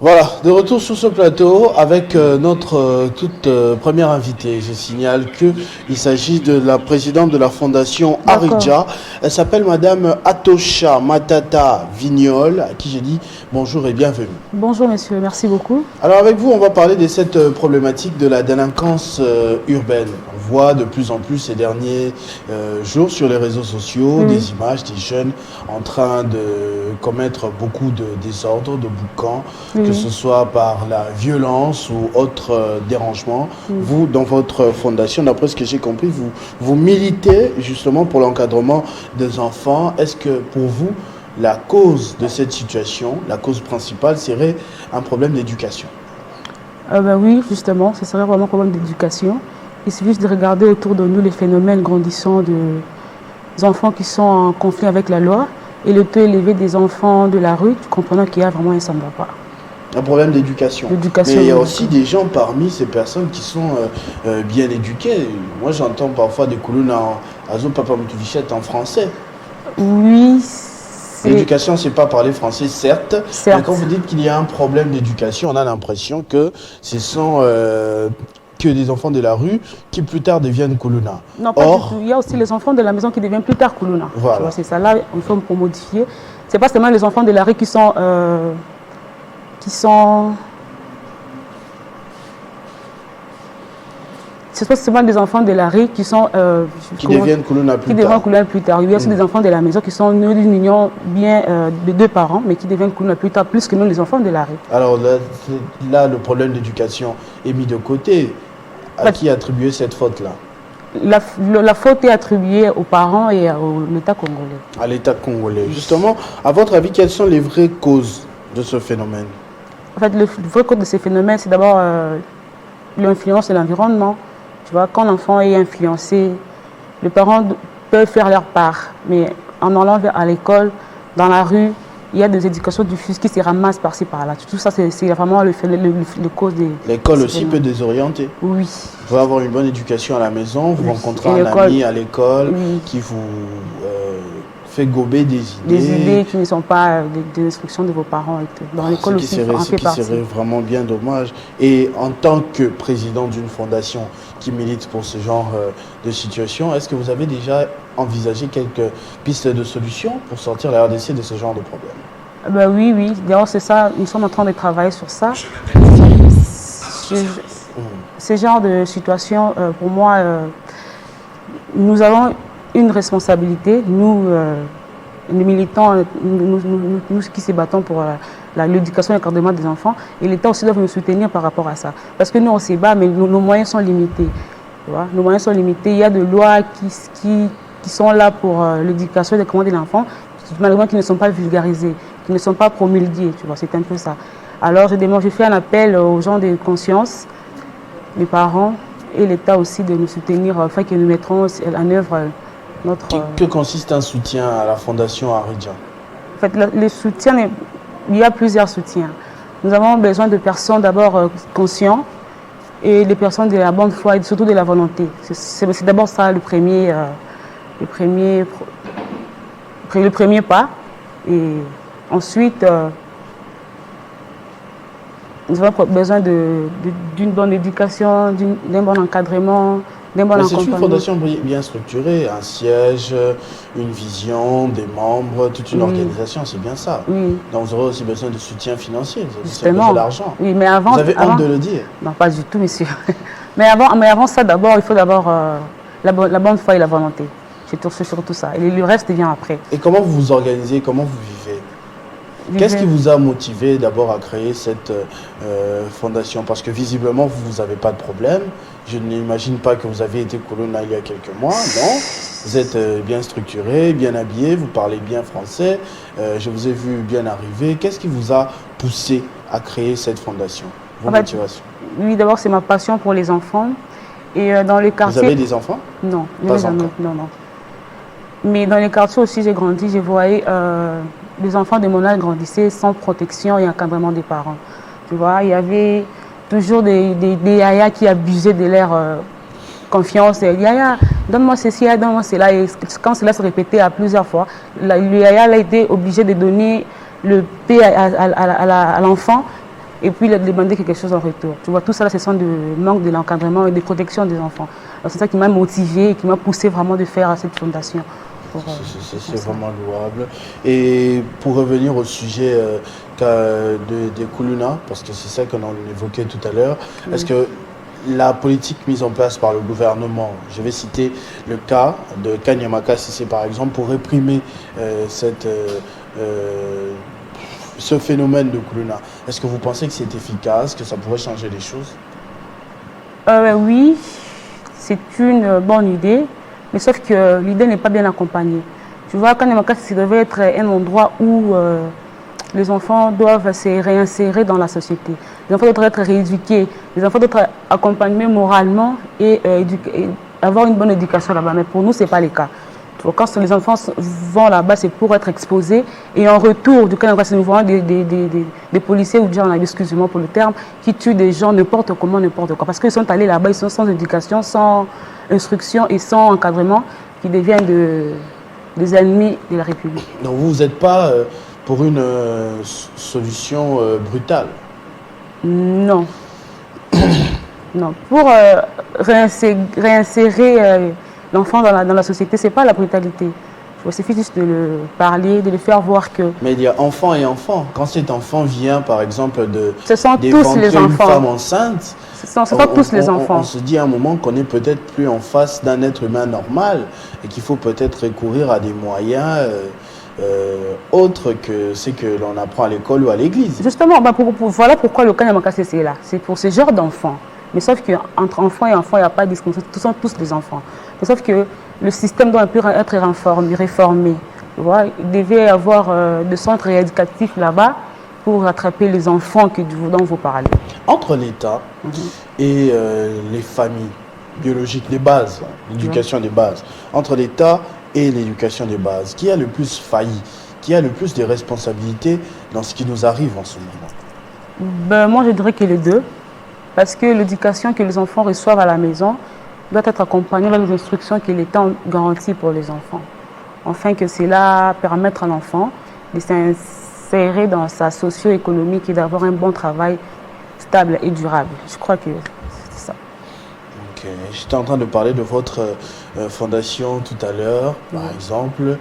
Voilà, de retour sur ce plateau avec notre toute première invitée. Je signale qu'il s'agit de la présidente de la fondation D'accord. Aridja. Elle s'appelle Madame Atosha Matata Vignol, à qui j'ai dit bonjour et bienvenue. Bonjour monsieur, merci beaucoup. Alors avec vous, on va parler de cette problématique de la délinquance urbaine. On voit de plus en plus ces derniers jours sur les réseaux sociaux des images des jeunes en train de commettre beaucoup de désordres, de boucans, que ce soit par la violence ou autre dérangement. Vous, dans votre fondation, d'après ce que j'ai compris, vous militez justement pour l'encadrement des enfants. Est-ce que pour vous, la cause de cette situation, la cause principale, serait un problème d'éducation? Oui, justement, ce serait vraiment un problème d'éducation. Il suffit juste de regarder autour de nous les phénomènes grandissants des enfants qui sont en conflit avec la loi et le taux élevé des enfants de la rue, comprenant qu'il y a vraiment un ça ne va pas. Un problème d'éducation. L'éducation, Mais il y a oui. aussi des gens parmi ces personnes qui sont bien éduquées. Moi, j'entends parfois des koulouna Azo Papa Moutouvichet en français. Oui, L'éducation, c'est pas parler français, certes. Certes. Mais quand vous dites qu'il y a un problème d'éducation, on a l'impression que ce sont que des enfants de la rue qui plus tard deviennent koulouna. non, pas du tout. Il y a aussi les enfants de la maison qui deviennent plus tard Koulouna. Voilà. C'est ça, là, on fait pour modifier. C'est pas seulement les enfants de la rue qui sont c'est pas seulement des enfants de la rue qui sont Qui deviennent koulouna plus qui deviennent tard. koulouna plus tard. Il y a aussi des enfants de la maison qui sont nés d'une union bien de deux parents, mais qui deviennent koulouna plus tard, plus que nous les enfants de la rue. Alors là, le problème d'éducation est mis de côté. À qui attribuer cette faute-là? La faute est attribuée aux parents et à l'État congolais. À l'État congolais. Justement, à votre avis, quelles sont les vraies causes de ce phénomène? En fait, le vrai cause de ces phénomènes, c'est d'abord l'influence de l'environnement. Tu vois, quand l'enfant est influencé, les parents peuvent faire leur part, mais en allant à l'école, dans la rue, il y a des éducations diffuses qui se ramassent par-ci par-là. Tout ça, c'est vraiment le cause des... L'école aussi peut désorienter. Oui. Vous pouvez avoir une bonne éducation à la maison, vous rencontrez Et un l'école, ami à l'école oui, qui vous fait gober des des idées. idées qui ne sont pas des instructions de vos parents et tout. Dans l'école aussi, Ce on fait qui partie. serait vraiment bien dommage. Et en tant que président d'une fondation qui milite pour ce genre de situation, est-ce que vous avez déjà envisagé quelques pistes de solutions pour sortir la RDC de ce genre de problème? Ben oui, oui. D'ailleurs, c'est ça. Nous sommes en train de travailler sur ça. Ce genre de situation, pour moi, nous avons une responsabilité. Nous, les militants, nous qui se battons pour l'éducation et l'encadrement des enfants, et l'État aussi doit nous soutenir par rapport à ça. Parce que nous, on se bat, mais nos moyens sont limités. Tu vois? Nos moyens sont limités. Il y a des lois qui sont là pour l'éducation et l'encadrement de l'enfant, malheureusement qui ne sont pas vulgarisées, qui ne sont pas promulguées. Tu vois, c'est un peu ça. Alors, je fais un appel aux gens de conscience, les parents et l'État aussi de nous soutenir, afin que nous mettrons en œuvre notre... Que consiste un soutien à la fondation Aridja? En fait, le soutien, il y a plusieurs soutiens. Nous avons besoin de personnes d'abord conscientes et des personnes de la bonne foi et surtout de la volonté. C'est d'abord ça le premier pas. Et ensuite, nous avons besoin d'une bonne éducation, d'un bon encadrement, d'un bon accompagnement. C'est une fondation bien structurée, un siège, une vision, des membres, toute une organisation, c'est bien ça. Oui. Donc vous aurez aussi besoin de soutien financier, vous avez Justement. besoin de l'argent. Oui, mais avant, vous avez honte de le dire? Non, pas du tout, monsieur. mais avant ça, d'abord, il faut d'abord la bonne foi et la volonté. C'est surtout ça. Et le reste vient après. Et comment vous vous organisez, comment vous vivez? Qu'est-ce qui vous a motivé d'abord à créer cette fondation? Parce que visiblement, vous n'avez pas de problème. Je n'imagine pas que vous avez été colonna il y a quelques mois, non? Vous êtes bien structuré, bien habillé, vous parlez bien français. Je vous ai vu bien arriver. Qu'est-ce qui vous a poussé à créer cette fondation? Vos motivations? Oui, d'abord, c'est ma passion pour les enfants. Et dans les quartiers... Vous avez des enfants? Non, pas encore. Non. Mais dans les quartiers aussi, j'ai grandi, je voyais les enfants de mon âge grandissaient sans protection et encadrement des parents. Tu vois, il y avait toujours des yaya qui abusaient de leur confiance. Yaya, donne-moi ceci, donne-moi cela. Et quand cela se répétait à plusieurs fois, le yaya a été obligé de donner le paix à l'enfant et puis leur demander quelque chose en retour. Tu vois, tout ça, là, ce sont de manque de l'encadrement et de protection des enfants. C'est ça qui m'a motivée et qui m'a poussée vraiment de faire cette fondation. C'est vraiment louable. Et pour revenir au sujet des Kuluna, parce que c'est ça qu'on en évoquait tout à l'heure, est-ce que la politique mise en place par le gouvernement, je vais citer le cas de Kanyamaka Sissé par exemple, pour réprimer ce phénomène de Kuluna, est-ce que vous pensez que c'est efficace, que ça pourrait changer les choses? Oui, c'est une bonne idée, mais sauf que l'idée n'est pas bien accompagnée. Tu vois, Kanyamaka Sissé devait être un endroit où les enfants doivent se réinsérer dans la société. Les enfants doivent être rééduqués, les enfants doivent être accompagnés moralement et avoir une bonne éducation là-bas. Mais pour nous, ce n'est pas le cas. Quand les enfants vont là-bas, c'est pour être exposés. Et en retour du cas, nous voyons des policiers, ou des gens, excusez-moi pour le terme, qui tuent des gens n'importe comment, n'importe quoi. Parce qu'ils sont allés là-bas, ils sont sans éducation, sans instruction et sans encadrement, qui deviennent des ennemis de la République. Donc vous n'êtes pas pour une solution brutale? Non. Non. Pour réinsérer l'enfant dans la société, ce n'est pas la brutalité. Il suffit juste de le parler, de le faire voir que... Mais il y a enfant et enfant. Quand cet enfant vient, par exemple, ce sont tous les enfants. Une femme enceinte, ce sont tous les enfants. On se dit à un moment qu'on n'est peut-être plus en face d'un être humain normal et qu'il faut peut-être recourir à des moyens autres que ce que l'on apprend à l'école ou à l'église. Justement, voilà pourquoi le Kanyamaka Sissé est là. C'est pour ce genre d'enfants. Mais sauf qu'entre enfants et enfants, il n'y a pas de discrimination. Ce sont tous des enfants. Mais sauf que le système doit un peu être réformé. Tu vois, il devait y avoir des centres rééducatifs là-bas pour rattraper les enfants dont vous parlez. Entre l'État et les familles biologiques, les bases, l'éducation des bases, entre l'État et l'éducation des bases, qui a le plus failli, qui a le plus de responsabilités dans ce qui nous arrive en ce moment? Moi, je dirais que les deux. Parce que l'éducation que les enfants reçoivent à la maison doit être accompagnée des instructions que l'État garantit pour les enfants. Afin que cela permette à l'enfant de s'insérer dans sa socio-économique et d'avoir un bon travail stable et durable. Je crois que c'est ça. Ok. J'étais en train de parler de votre fondation tout à l'heure, par exemple.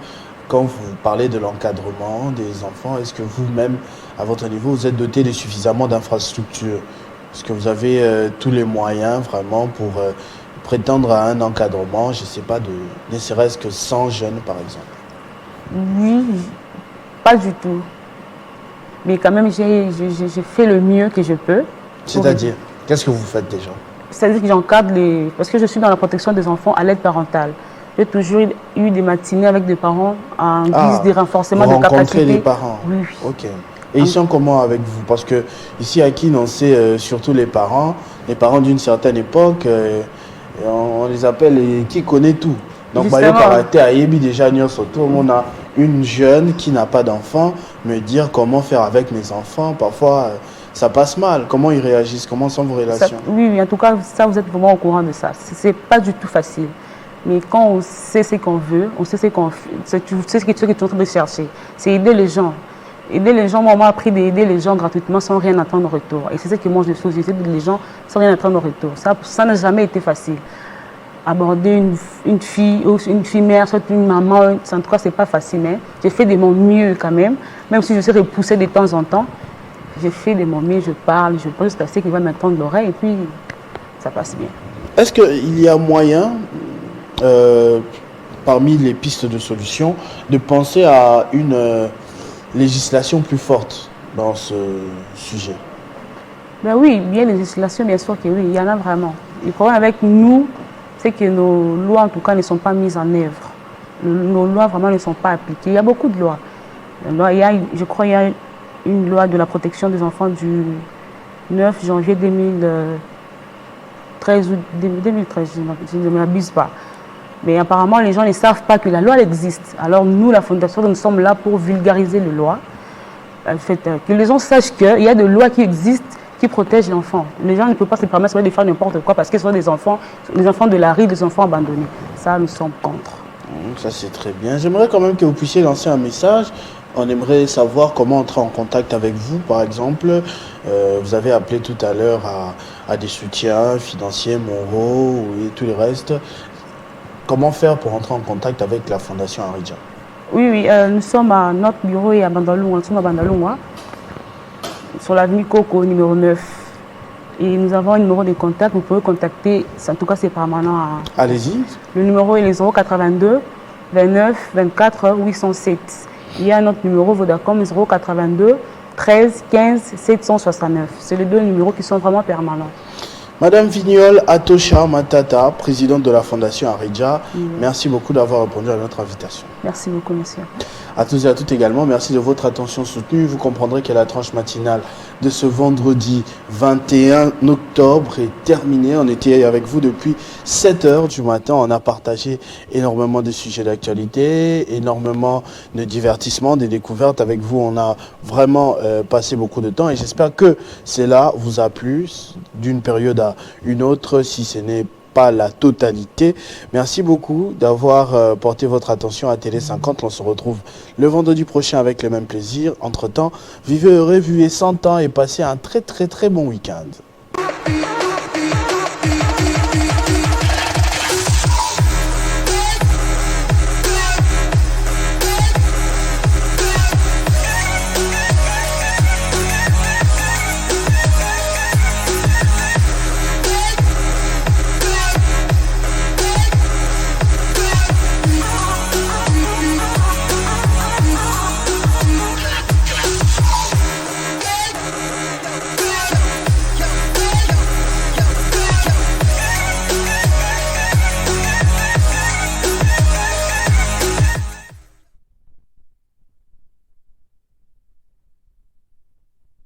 Quand vous parlez de l'encadrement des enfants, est-ce que vous-même, à votre niveau, vous êtes doté de suffisamment d'infrastructures? Est-ce que vous avez tous les moyens vraiment pour prétendre à un encadrement, je ne sais pas, ne serait-ce que 100 jeunes par exemple? Oui, pas du tout. Mais quand même, j'ai fait le mieux que je peux. C'est-à-dire, qu'est-ce que vous faites déjà? C'est-à-dire que j'encadre parce que je suis dans la protection des enfants à l'aide parentale. J'ai toujours eu des matinées avec des parents en guise de renforcement de capacité. Rencontrer les parents? Oui. Ok. Et ils sont comment avec vous? Parce que ici à Kin, on sait surtout les parents d'une certaine époque, on les appelle qui connaît tout. Donc, déjà, surtout, on a une jeune qui n'a pas d'enfant, me dire comment faire avec mes enfants. Parfois, ça passe mal. Comment ils réagissent? Comment sont vos relations? Oui, en tout cas, ça, vous êtes vraiment au courant de ça. C'est pas du tout facile. Mais quand on sait ce qu'on veut, on sait ce qu'on fait, tu sais ce que tu es en train de chercher. C'est aider les gens. Aider les gens, moi, on m'a appris d'aider les gens gratuitement sans rien attendre en retour. Et c'est ce que moi je fais, j'essaie d'aider les gens sans rien attendre en retour. Ça n'a jamais été facile. Aborder une fille mère, soit une maman, en tout cas, c'est pas facile. Mais j'ai fait de mon mieux quand même si je suis repoussée de temps en temps. J'ai fait de mon mieux, je parle, je pense que c'est qu'il va m'entendre l'oreille et puis ça passe bien. Est-ce qu'il y a moyen, parmi les pistes de solution, de penser à une législation plus forte dans ce sujet? Ben oui, bien les législations, bien sûr que oui, il y en a vraiment. Le problème avec nous, c'est que nos lois, en tout cas, ne sont pas mises en œuvre. Nos lois, vraiment, ne sont pas appliquées. Il y a beaucoup de lois. Je crois qu'il y a une loi de la protection des enfants du 9 janvier 2013, je ne m'abuse pas. Mais apparemment, les gens ne savent pas que la loi existe. Alors nous, la Fondation, nous sommes là pour vulgariser les lois. Que les gens sachent qu'il y a des lois qui existent qui protègent l'enfant. Les gens ne peuvent pas se permettre de faire n'importe quoi parce que ce sont des enfants de la rue, des enfants abandonnés. Ça, nous sommes contre. Ça, c'est très bien. J'aimerais quand même que vous puissiez lancer un message On aimerait savoir comment entrer en contact avec vous, par exemple. Vous avez appelé tout à l'heure à des soutiens financiers, moraux et tout le reste. Comment faire pour entrer en contact avec la Fondation Haridja? Oui, nous sommes à notre bureau et à Bandalungwa. Nous sommes à Bandalungwa, sur l'avenue Coco, numéro 9. Et nous avons un numéro de contact. Vous pouvez contacter, en tout cas c'est permanent. Allez-y. Le numéro est le 082 29 24 807. Il y a notre numéro Vodacom 082 13 15 769. C'est les deux numéros qui sont vraiment permanents. Madame Vignol Atosha Matata, présidente de la Fondation Haridja, merci beaucoup d'avoir répondu à notre invitation. Merci beaucoup, monsieur. À tous et à toutes également, merci de votre attention soutenue. Vous comprendrez que la tranche matinale de ce vendredi 21 octobre est terminée. On était avec vous depuis 7 heures du matin. On a partagé énormément de sujets d'actualité, énormément de divertissements, des découvertes. Avec vous, on a vraiment passé beaucoup de temps et j'espère que cela vous a plu d'une période à une autre, si ce n'est pas la totalité. Merci beaucoup d'avoir porté votre attention à Télé 50. On se retrouve le vendredi prochain avec le même plaisir. Entre-temps, vivez heureux, vivez 100 ans et passez un très très très bon week-end.